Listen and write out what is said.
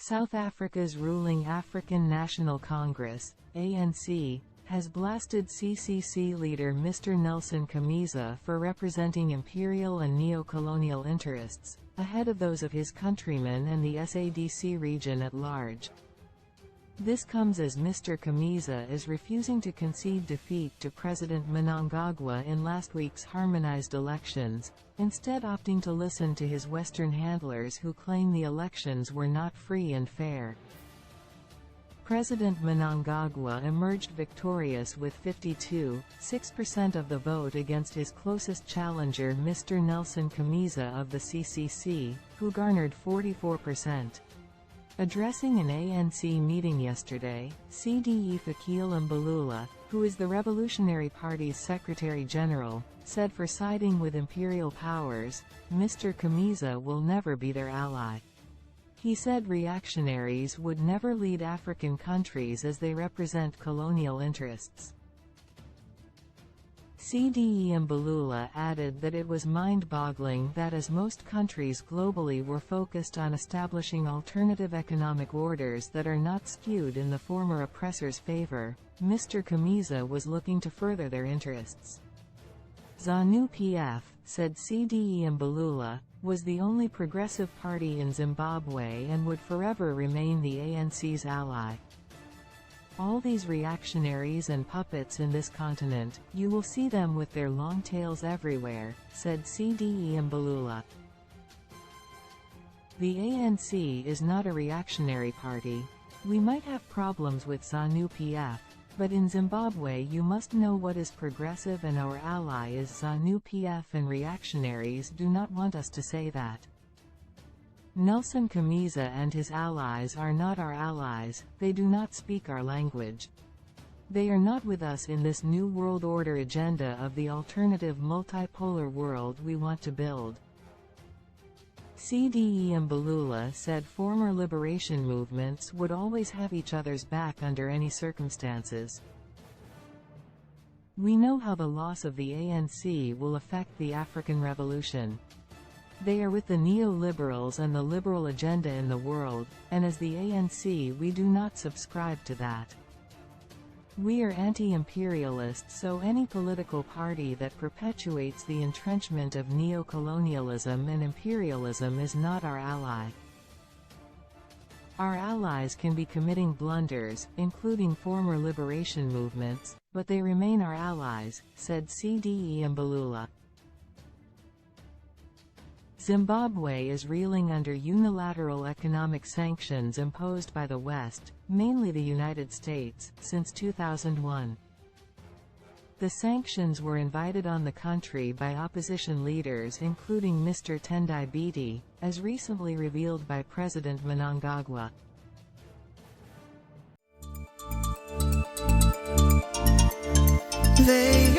South Africa's ruling African National Congress, ANC, has blasted CCC leader Mr. Nelson Chamisa for representing imperial and neo-colonial interests, ahead of those of his countrymen and the SADC region at large. This comes as Mr. Chamisa is refusing to concede defeat to President Mnangagwa in last week's harmonized elections, instead opting to listen to his Western handlers who claim the elections were not free and fair. President Mnangagwa emerged victorious with 52.6% of the vote against his closest challenger Mr. Nelson Chamisa of the CCC, who garnered 44%. Addressing an ANC meeting yesterday, CDE Fakil Mbalula, who is the Revolutionary Party's Secretary-General, said for siding with imperial powers, Mr. Chamisa will never be their ally. He said reactionaries would never lead African countries as they represent colonial interests. CDE Mbalula added that it was mind-boggling that as most countries globally were focused on establishing alternative economic orders that are not skewed in the former oppressor's favor, Mr. Chamisa was looking to further their interests. ZANU-PF, said CDE Mbalula, was the only progressive party in Zimbabwe and would forever remain the ANC's ally. All these reactionaries and puppets in this continent, you will see them with their long tails everywhere, said CDE Mbalula. The ANC is not a reactionary party. We might have problems with ZANU-PF, but in Zimbabwe you must know what is progressive and our ally is ZANU-PF, and reactionaries do not want us to say that. Nelson Chamisa and his allies are not our allies, they do not speak our language. They are not with us in this new world order agenda of the alternative multipolar world we want to build. CDE Mbalula said former liberation movements would always have each other's back under any circumstances. We know how the loss of the ANC will affect the African Revolution. They are with the neoliberals and the liberal agenda in the world, and as the ANC we do not subscribe to that. We are anti-imperialist, so any political party that perpetuates the entrenchment of neo-colonialism and imperialism is not our ally. Our allies can be committing blunders, including former liberation movements, but they remain our allies, said CDE Mbalula. Zimbabwe is reeling under unilateral economic sanctions imposed by the West, mainly the United States, since 2001. The sanctions were invited on the country by opposition leaders including Mr. Tendai Biti, as recently revealed by President Mnangagwa. They